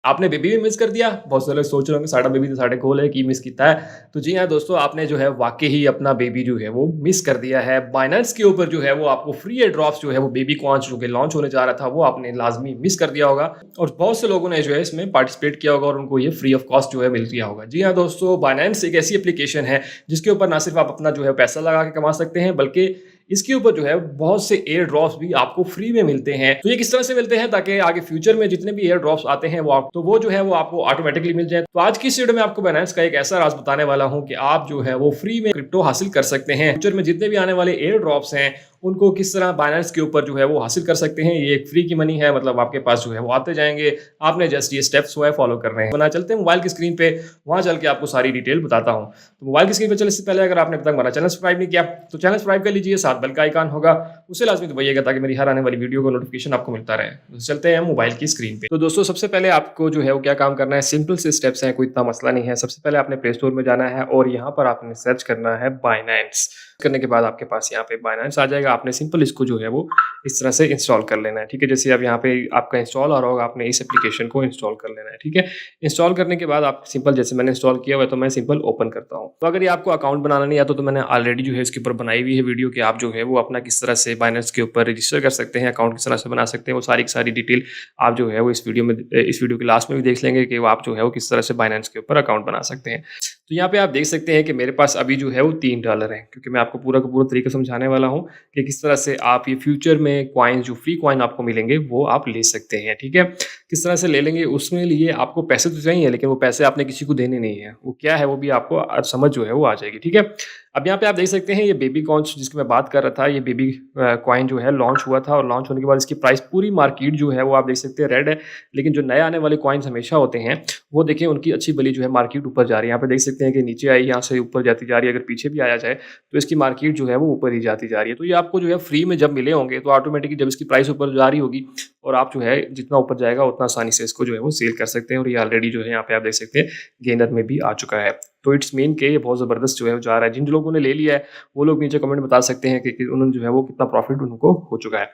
आपने बेबी भी मिस कर दिया? बहुत सारे लोग सोच रहे होंगे साडा बेबी तो साडे कोल है की मिस कीता है। तो जी हाँ दोस्तों, आपने जो है वाक़ई ही अपना बेबी जो है वो मिस कर दिया है। बाइनेंस के ऊपर जो है वो आपको फ्री एयर ड्रॉप्स जो है वो बेबी कॉइन्स जो कि लॉन्च होने जा रहा था, वो आपने लाज़मी मिस कर दिया होगा और बहुत से लोगों ने जो है इसमें पार्टिसिपेट किया होगा और उनको ये फ्री ऑफ कॉस्ट जो है मिल गया होगा। जी हाँ दोस्तों, बाइनेंस एक ऐसी एप्लीकेशन है जिसके ऊपर ना सिर्फ़ आप अपना जो है पैसा लगा के कमा सकते हैं, बल्कि इसके ऊपर जो है बहुत से एयर ड्रॉप्स भी आपको फ्री में मिलते हैं। तो ये किस तरह से मिलते हैं ताकि आगे फ्यूचर में जितने भी एयर ड्रॉप्स आते हैं वो जो है वो आपको ऑटोमेटिकली मिल जाए। तो आज की इस वीडियो में आपको बाइनेंस का एक ऐसा राज बताने वाला हूँ कि आप जो है वो फ्री में क्रिप्टो हासिल कर सकते हैं। फ्यूचर में जितने भी आने वाले एयर ड्रॉप्स हैं उनको किस तरह बाइनेंस के ऊपर जो है वो हासिल कर सकते हैं। ये एक फ्री की मनी है, मतलब आपके पास जो है वो आते जाएंगे, आपने जस्ट ये स्टेप्स जो है फॉलो कर रहे हैं। बना चलते हैं मोबाइल की स्क्रीन पे, वहां चल के आपको सारी डिटेल बताता हूँ। तो मोबाइल की स्क्रीन पे चलने से पहले अगर आपने अब तक हमारा चैनल सब्सक्राइब नहीं किया तो चैनल सब्सक्राइब कर लीजिए, साथ बेल का आइकन होगा उसे लाजमी दबाइएगा ताकि मेरी हर आने वाली वीडियो को नोटिफिकेशन आपको मिलता रहे। तो चलते हैं मोबाइल की स्क्रीन पे। तो दोस्तों सबसे पहले आपको जो है वो क्या काम करना है, सिंपल से स्टेप्स हैं, कोई इतना मसला नहीं है। सबसे पहले आपने प्ले स्टोर में जाना है और यहाँ पर आपने सर्च करना है बाइनेंस। करने के बाद आपके पास यहाँ पे बाइनेंस आ जाएगा। आपने सिंपल इसको जो है वो इस तरह से इंस्टॉल कर लेना है, ठीक है। जैसे अब यहाँ पे आपका इंस्टॉल आ रहा होगा, आपने इस एप्लीकेशन को इंस्टॉल कर लेना है, ठीक है। इंस्टॉल करने के बाद आप सिंपल, जैसे मैंने इंस्टॉल किया हुआ है तो मैं सिंपल ओपन करता हूँ। तो अगर ये आपको अकाउंट बनाना नहीं आता तो मैंने ऑलरेडी जो है इसके ऊपर बनाई हुई है वीडियो कि आप जो है वो अपना किस तरह से बाइनेंस के ऊपर रजिस्टर कर सकते हैं, अकाउंट किस तरह से बना सकते हैं। वो सारी की सारी डिटेल आप जो है वो इस वीडियो के लास्ट में भी देख लेंगे कि वो आप जो है वो किस तरह से बाइनेंस के ऊपर अकाउंट बना सकते हैं। तो यहाँ पे आप देख सकते हैं कि मेरे पास अभी जो है वो $3 है, क्योंकि मैं आपको पूरा का पूरा तरीका समझाने वाला हूँ कि किस तरह से आप ये फ्यूचर में कॉइन्स, जो फ्री कॉइन आपको मिलेंगे वो आप ले सकते हैं, ठीक है। किस तरह से ले लेंगे, उसमें लिए आपको पैसे तो चाहिए लेकिन वो पैसे आपने किसी को देने नहीं है। वो क्या है वो भी आपको समझ जो है वो आ जाएगी, ठीक है। अब यहाँ पे आप देख सकते हैं ये बेबी कॉइन्स जिसकी मैं बात कर रहा था, ये बेबी कॉइन जो है लॉन्च हुआ था और लॉन्च होने के बाद इसकी प्राइस पूरी मार्केट जो है वो आप देख सकते हैं रेड है। लेकिन जो नए आने वाले कॉइन्स हमेशा होते हैं वो देखिए उनकी अच्छी भली जो है मार्केट ऊपर जा रही है। यहाँ पे देख सकते हैं कि नीचे आई, यहाँ से ऊपर जाती जा रही है। अगर पीछे भी आया जाए तो इसकी मार्केट जो है वो ऊपर ही जाती जा रही है। तो ये आपको जो है फ्री में जब मिले होंगे तो ऑटोमेटिकली जब इसकी प्राइस ऊपर जा रही होगी और आप जो है जितना ऊपर जाएगा उतना आसानी से इसको जो है वो सेल कर सकते हैं। और ये ऑलरेडी जो है यहाँ पे आप देख सकते हैं गेनर में भी आ चुका है। तो इट्स मीन के ये बहुत ज़बरदस्त जो है वो जा रहा है। जिन लोगों ने ले लिया है वो लोग नीचे कमेंट बता सकते हैं कि उन्होंने जो है वो कितना प्रॉफिट उनको हो चुका है।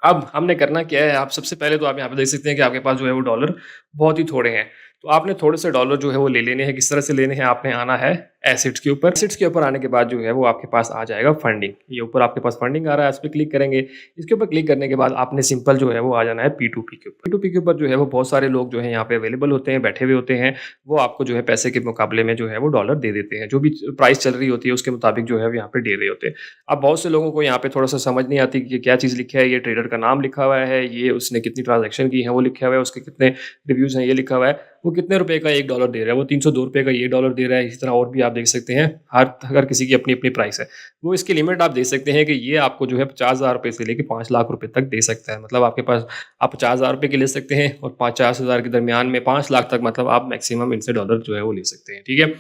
अब हमने करना क्या है, आप सबसे पहले तो आप यहाँ पे देख सकते हैं कि आपके पास जो है वो डॉलर बहुत ही थोड़े हैं। तो आपने थोड़े से डॉलर जो है वो ले लेने हैं। किस तरह से लेने हैं, आपने आना है एसेट्स के ऊपर। एसेट्स के ऊपर आने के बाद जो है वो आपके पास आ जाएगा फंडिंग। ये ऊपर आपके पास फंडिंग आ रहा है, इस पर क्लिक करेंगे। इसके ऊपर क्लिक करने के बाद आपने सिंपल जो है वो आ जाना है P2P के ऊपर। P2P के ऊपर जो है वो बहुत सारे लोग जो है यहाँ पे अवेलेबल होते हैं, बैठे हुए होते हैं। वो आपको जो है पैसे के मुकाबले में जो है वो डॉलर दे देते हैं। जो भी प्राइस चल रही होती है उसके मुताबिक जो है यहाँ पे दे रहे होते हैं। अब बहुत से लोगों को यहाँ पे थोड़ा सा समझ नहीं आती कि क्या चीज़ लिखा है। ये ट्रेडर का नाम लिखा हुआ है, ये उसने कितनी ट्रांजेक्शन की है वो लिखा हुआ है, उसके कितने रिव्यूज़ हैं ये लिखा हुआ है, वो कितने रुपए का $1 दे रहा है, वो 302 रुपए का ये डॉलर दे रहा है। इसी तरह और भी आप देख सकते हैं, हर किसी की अपनी अपनी प्राइस है। वो इसकी लिमिट आप देख सकते हैं कि ये आपको जो है 50,000 रुपए से लेके 5 लाख रुपए तक दे सकता है। मतलब आपके पास आप 50,000 रुपए के ले सकते हैं और 50,000 के दरमियान में 5 लाख तक मतलब आप मैक्सिमम इनसे डॉलर जो है वो ले सकते हैं, ठीक है।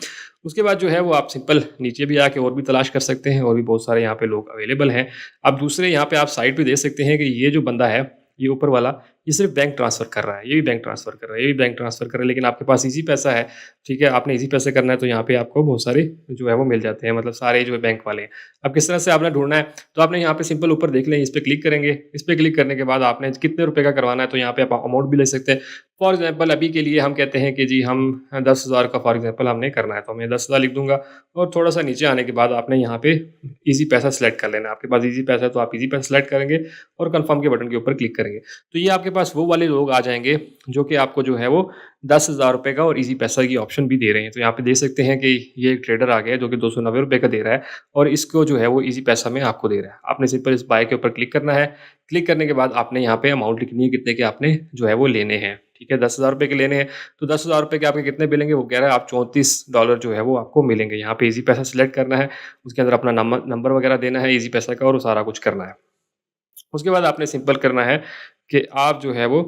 उसके बाद जो है वो आप सिंपल नीचे भी आके और भी तलाश कर सकते हैं और भी बहुत सारे यहाँ पे लोग अवेलेबल हैं। अब दूसरे यहाँ पे आप साइड पे देख सकते हैं कि ये जो बंदा है, ये ऊपर वाला, ये सिर्फ बैंक ट्रांसफ़र कर रहा है, ये भी बैंक ट्रांसफ़र कर रहा है, ये भी बैंक ट्रांसफ़र कर रहा है। लेकिन आपके पास ईज़ी पैसा है, ठीक है। आपने ईज़ी पैसे करना है तो यहाँ पे आपको बहुत सारे जो है वो मिल जाते हैं, मतलब सारे जो है बैंक वाले हैं। अब किस तरह से आपने ढूँढना है, तो आपने यहाँ पे सिंपल ऊपर देख लें, इस पे क्लिक करेंगे। इस पे क्लिक करने के बाद आपने कितने रुपए का करवाना है तो यहाँ पे आप अमाउंट भी ले सकते हैं। फॉर एग्ज़ाम्पल अभी के लिए हम कहते हैं कि जी हम 10,000 का फॉर एग्ज़ाम्पल हमने करना है, तो मैं 10,000 लिख दूँगा और थोड़ा-सा नीचे आने के बाद आपने यहाँ पे ईज़ी पैसा सेलेक्ट कर लेना है। आपके पास ईज़ी पैसा है तो आप ईज़ी पैसा सेलेक्ट करेंगे और कन्फर्म के बटन के ऊपर क्लिक करेंगे। तो ये आपके पास वो वाले लोग आ जाएँगे जो कि आपको जो है वो 10,000 रुपए का और ईज़ी पैसा की ऑप्शन भी दे रहे हैं। तो यहाँ पे देख सकते हैं कि ये एक ट्रेडर आ गया है जो कि 290 रुपए का दे रहा है और इसको जो है वो ईज़ी पैसा में आपको दे रहा है। आपने सिंपल इस बाय के ऊपर क्लिक करना है। क्लिक करने के बाद आपने यहाँ पे अमाउंट लिखनी है, कितने के आपने जो है वो लेने हैं, ठीक है। 10,000 रुपए के लेने हैं तो 10,000 रुपए के आपके कितने मिलेंगे, वो कह रहा है आप $34 जो है वो आपको मिलेंगे। यहाँ पे ईज़ी पैसा सिलेक्ट करना है, उसके अंदर अपना नंबर वगैरह देना है ईज़ी पैसा का और सारा कुछ करना है। उसके बाद आपने सिंपल करना है कि आप जो है वो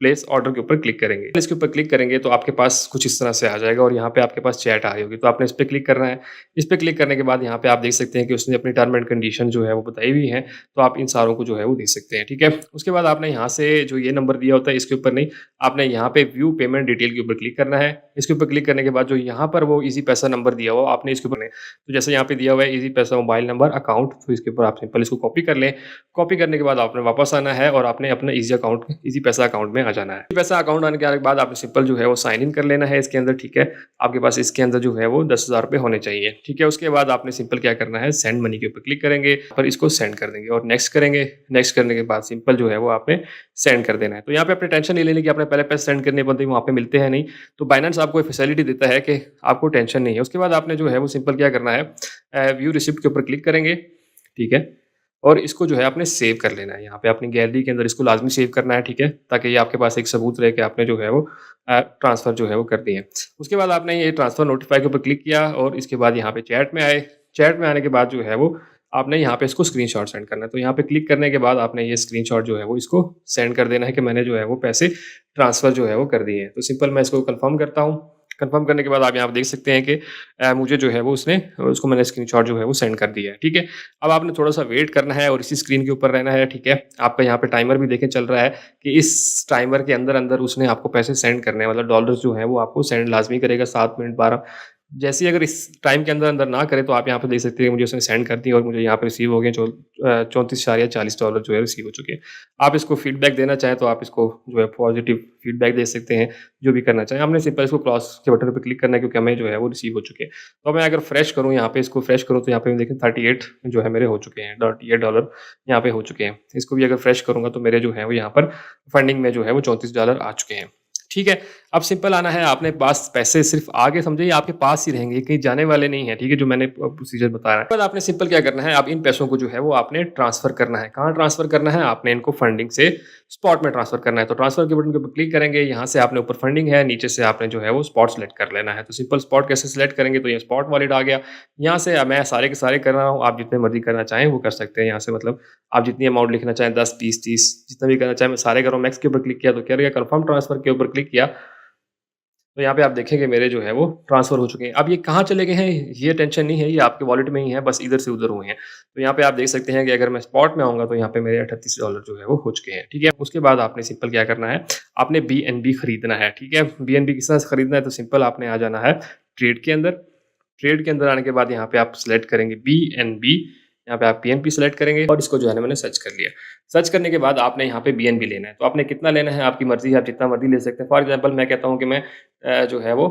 प्लेस ऑर्डर के ऊपर क्लिक करेंगे। इसके ऊपर क्लिक करेंगे तो आपके पास कुछ इस तरह से आ जाएगा और यहाँ पे आपके पास चैट आ रही होगी। तो आपने इस पे क्लिक करना है। इस पे क्लिक करने के बाद यहाँ पे आप देख सकते हैं कि उसने अपनी टर्म एंड कंडीशन जो है वो बताई हुई है, तो आप इन सारों को जो है वो देख सकते हैं, ठीक है। उसके बाद आपने यहाँ से जो ये नंबर दिया होता है इसके ऊपर नहीं, आपने यहाँ पे व्यू पेमेंट डिटेल के ऊपर क्लिक करना है। इसके ऊपर क्लिक करने के बाद जो यहाँ पर वो ईज़ी पैसा नंबर दिया हुआ आपने इसके ऊपर, तो जैसे यहाँ पे दिया हुआ है ईज़ी पैसा मोबाइल नंबर अकाउंट, तो इसके ऊपर आप सिंपल इसको कॉपी कर लें। कॉपी करने के बाद आपने वापस आना है और आपने अपना ईज़ी पैसा अकाउंट में आ जाना है। पैसा अकाउंट आने के बाद आपने सिंपल जो है वो साइन इन कर लेना है इसके अंदर, ठीक है। आपके पास इसके अंदर जो है वो 10,000 रुपये होने चाहिए, ठीक है। उसके बाद आपने सिंपल क्या करना है, सेंड मनी के ऊपर क्लिक करेंगे और इसको सेंड कर देंगे और नेक्स्ट करेंगे। नेक्स्ट करने के बाद सिंपल जो है वो आपने सेंड कर देना है। तो यहाँ पे अपने टेंशन नहीं लेनी कि आपने पहले पैसे सेंड करने पड़ते हैं, वहाँ पे मिलते हैं नहीं। तो बाइनेंस आपको एक फैसिलिटी देता है कि आपको टेंशन नहीं है। उसके बाद आपने जो है वो सिंपल क्या करना है, व्यू रिसिप्ट के ऊपर क्लिक करेंगे, ठीक है। और इसको जो है आपने सेव कर लेना है। यहाँ पे अपनी गैलरी के अंदर इसको लाजमी सेव करना है, ठीक है, ताकि ये आपके पास एक सबूत रहे कि आपने जो है वो ट्रांसफ़र जो है वो कर दिए हैं। उसके बाद आपने ये ट्रांसफ़र नोटिफाई के ऊपर क्लिक किया और इसके बाद यहाँ पे चैट में आए। चैट में आने के बाद जो है वो आपने यहाँ पे इसको स्क्रीनशॉट सेंड करना है। तो यहाँ पे क्लिक करने के बाद आपने ये स्क्रीनशॉट जो है वो इसको सेंड कर देना है कि मैंने जो है वो पैसे ट्रांसफ़र जो है वो कर दिए हैं। तो सिंपल मैं इसको कन्फर्म करता हूँ। कन्फर्म करने के बाद आप यहाँ पे देख सकते हैं कि मुझे जो है वो उसको मैंने स्क्रीनशॉट जो है वो सेंड कर दिया है, ठीक है। अब आपने थोड़ा-सा वेट करना है और इसी स्क्रीन के ऊपर रहना है, ठीक है। आपका यहाँ पे टाइमर भी देखें चल रहा है कि इस टाइमर के अंदर-अंदर उसने आपको पैसे सेंड करने हैं, मतलब डॉलर्स जो हैं वो आपको सेंड लाज़मी करेगा 7 मिनट 12। जैसे ही अगर इस टाइम के अंदर-अंदर ना करे तो आप यहाँ पे देख सकते हैं कि मुझे उसने सेंड कर दिया और मुझे यहाँ पे रिसीव हो गए 34.40 जो है रिसीव हो चुके हैं। आप इसको फीडबैक देना चाहें तो आप इसको जो है पॉजिटिव फीडबैक दे सकते हैं, जो भी करना चाहें। हमने सिंपल इसको क्रॉस के बटन पे क्लिक करना है क्योंकि हमें जो है वो रिसीव हो चुके हैं। तो मैं अगर फ्रेश करूँ यहाँ पे, इसको फ्रेश करूँ तो यहाँ पे देखें 38 जो है मेरे हो चुके हैं, $38 यहाँ पे हो चुके हैं। इसको भी अगर फ्रेश करूँगा तो मेरे जो है वो यहाँ पर फंडिंग में जो है वो $34 आ चुके हैं, ठीक है। अब सिंपल आना है, आपने पास पैसे सिर्फ आगे समझिए आपके पास ही रहेंगे, कहीं जाने वाले नहीं है, ठीक है, जो मैंने प्रोसीजर बताया है। बाद आपने सिंपल क्या करना है, आप इन पैसों को जो है वो आपने ट्रांसफर करना है। कहाँ ट्रांसफर करना है, आपने इनको फंडिंग से स्पॉट में ट्रांसफर करना है। तो ट्रांसफर के बटन के ऊपर क्लिक करेंगे, यहाँ से आपने ऊपर फंडिंग है, नीचे से आपने जो है वो स्पॉट सेलेक्ट कर लेना है। तो सिंपल स्पॉट कैसे सेलेक्ट करेंगे, तो ये स्पॉट वॉलेट आ गया। यहाँ से मैं सारे के सारे कर रहा हूँ, आप जितने मर्जी करना चाहें वो कर सकते हैं। यहाँ से मतलब आप जितनी अमाउंट लिखना चाहें 10, 20, 30 जितना भी करना चाहें, मैं सारे कर रहा हूँ। मैक्स के ऊपर क्लिक किया तो क्या गया, कन्फर्म ट्रांसफर के ऊपर क्लिक किया तो यहाँ पे आप देखेंगे मेरे जो है वो ट्रांसफ़र हो चुके हैं। अब ये कहाँ चले गए हैं, ये टेंशन नहीं है, ये आपके वॉलेट में ही है, बस इधर से उधर हुए हैं। तो यहाँ पे आप देख सकते हैं कि अगर मैं स्पॉट में आऊँगा तो यहाँ पे मेरे $38 जो है वो हो चुके हैं, ठीक है। उसके बाद आपने सिंपल क्या करना है, आपने BNB खरीदना है, ठीक है। BNB किस तरह से खरीदना है, तो सिंपल आपने आ जाना है ट्रेड के अंदर। ट्रेड के अंदर आने के बाद यहाँ पे आप सेलेक्ट करेंगे BNB, यहाँ पे आप PNB सेलेक्ट करेंगे और इसको जो है ना मैंने सर्च कर लिया। सर्च करने के बाद आपने यहाँ पे BNB लेना है। तो आपने कितना लेना है, आपकी मर्ज़ी है, आप जितना मर्ज़ी ले सकते हैं। फॉर एग्जांपल मैं कहता हूँ कि मैं जो है वो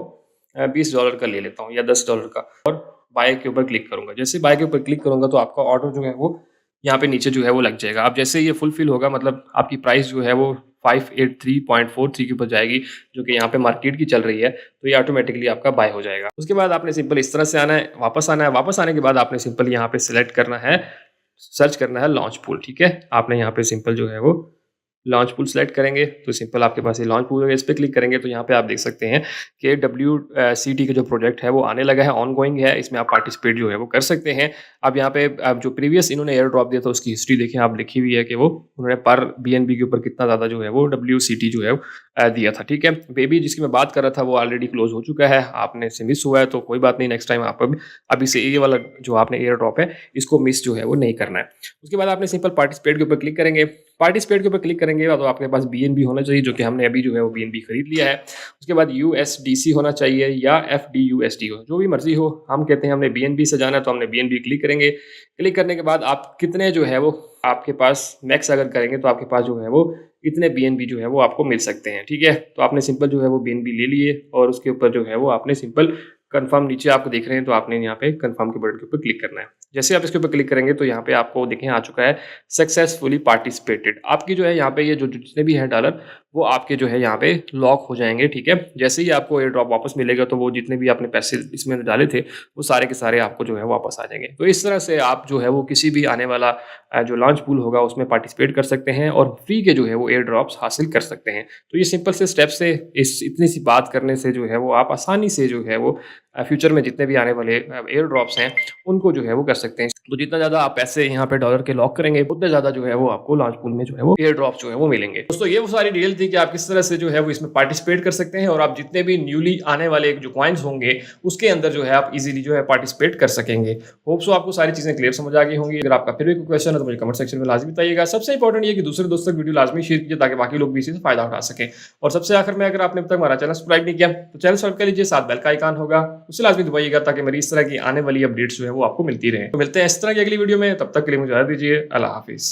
$20 का ले लेता हूँ या $10 का और बाय के ऊपर क्लिक करूँगा। जैसे बाय के ऊपर क्लिक करूँगा तो आपका ऑर्डर जो है वो यहाँ पे नीचे जो है वो लग जाएगा। अब जैसे ये फुलफिल होगा, मतलब आपकी प्राइस जो है वो 583.43 के ऊपर जाएगी, जो कि यहाँ पे मार्केट की चल रही है, तो ये ऑटोमेटिकली आपका बाय हो जाएगा। उसके बाद आपने सिंपल इस तरह से आना है, वापस आना है। वापस आने के बाद आपने सिंपल यहाँ पे सिलेक्ट करना है, सर्च करना है लॉन्च पूल, ठीक है। आपने यहाँ पे सिंपल जो है वो लॉन्च पूल सेलेक्ट करेंगे तो सिंपल आपके पास ये लॉन्च पूल है। इस पे क्लिक करेंगे तो यहाँ पे आप देख सकते हैं कि WCT का जो प्रोजेक्ट है वो आने लगा है, ऑनगोइंग है, इसमें आप पार्टिसिपेट जो है वो कर सकते हैं। अब यहाँ पे आप जो प्रीवियस इन्होंने एयर ड्रॉप दिया था उसकी हिस्ट्री देखें, आप लिखी हुई है कि वो उन्होंने पर BNB के ऊपर कितना ज़्यादा जो है वो WCT जो है दिया था, ठीक है। बेबी जिसकी मैं बात कर रहा था वो ऑलरेडी क्लोज हो चुका है, आपने से मिस हुआ है तो कोई बात नहीं, नेक्स्ट टाइम आप अभी से ये वाला जो आपने एयर ड्रॉप है इसको मिस जो है वो नहीं करना है। उसके बाद आपने सिंपल पार्टिसिपेट के ऊपर क्लिक करेंगे। पार्टिसिपेट के ऊपर क्लिक करेंगे तो आपके पास BNB होना चाहिए, जो कि हमने अभी जो है वो BNB खरीद लिया है। उसके बाद USDC होना चाहिए या FDUSD हो, जो भी मर्जी हो। हम कहते हैं हमने BNB से जाना है तो हमने BNB क्लिक करेंगे। क्लिक करने के बाद आप कितने जो है वो आपके पास मैक्स अगर करेंगे तो आपके पास जो है वो इतने BNB जो है वो आपको मिल सकते हैं, ठीक है। तो आपने सिंपल जो है वो BNB ले लिए और उसके ऊपर जो है वो आपने सिंपल कंफर्म, नीचे आपको देख रहे हैं तो आपने यहाँ पे कंफर्म के बटन के ऊपर क्लिक करना है। जैसे आप इसके ऊपर क्लिक करेंगे तो यहाँ पे आपको देखें आ चुका है सक्सेसफुली पार्टिसिपेटेड। आपकी जो है यहाँ पे ये जो जितने भी हैं डॉलर वो आपके जो है यहाँ पे लॉक हो जाएंगे, ठीक है। जैसे ही आपको एयर ड्रॉप वापस मिलेगा तो वो जितने भी आपने पैसे इसमें डाले थे वो सारे के सारे आपको जो है वापस आ जाएंगे। तो इस तरह से आप जो है वो किसी भी आने वाला जो लॉन्च पूल होगा उसमें पार्टिसिपेट कर सकते हैं और फ्री के जो है वो एयर ड्रॉप्स हासिल कर सकते हैं। तो ये सिंपल से स्टेप से इतनी सी बात करने से जो है वो आप आसानी से जो है वो फ्यूचर में जितने भी आने वाले एयर ड्रॉप्स हैं उनको जो है वो कर सकते हैं। तो जितना ज़्यादा आप पैसे यहाँ पे डॉलर के लॉक करेंगे उतने ज़्यादा जो है वो आपको लॉन्च पूल में जो है वो एयर ड्रॉप जो है वो मिलेंगे। दोस्तों ये वो सारी डिटेल थी कि आप किस तरह से जो है वो इसमें पार्टिसिपेट कर सकते हैं और आप जितने भी न्यूली आने वाले जो कॉइन्स होंगे उसके अंदर जो है आप इजीली जो है पार्टिसिपेट कर सकेंगे। होप सो आपको सारी चीज़ें क्लियर समझ आ गई होंगी। अगर आपका फिर भी कोई क्वेश्चन है तो मुझे कमेंट सेक्शन में लाजमी बताइएगा। सबसे इंपॉर्टेंट ये कि दूसरे दोस्तों तक वीडियो लाजमी शेयर कीजिए ताकि बाकी लोग भी इसी से फायदा उठा सकें। और सबसे आखिर में अगर आपने अब तक हमारा चैनल सब्सक्राइब नहीं किया तो चैनल सब्सक्राइब कर लीजिए, साथ बेल का आइकन होगा उसे लाजमी दबाइएगा ताकि मेरी इस तरह की आने वाली अपडेट्स जो है वो आपको मिलती रहे। तो मिलते हैं इस तरह की अगली वीडियो में, तब तक के लिए मुझे इजाज़त दीजिए। अल्लाह हाफिज़।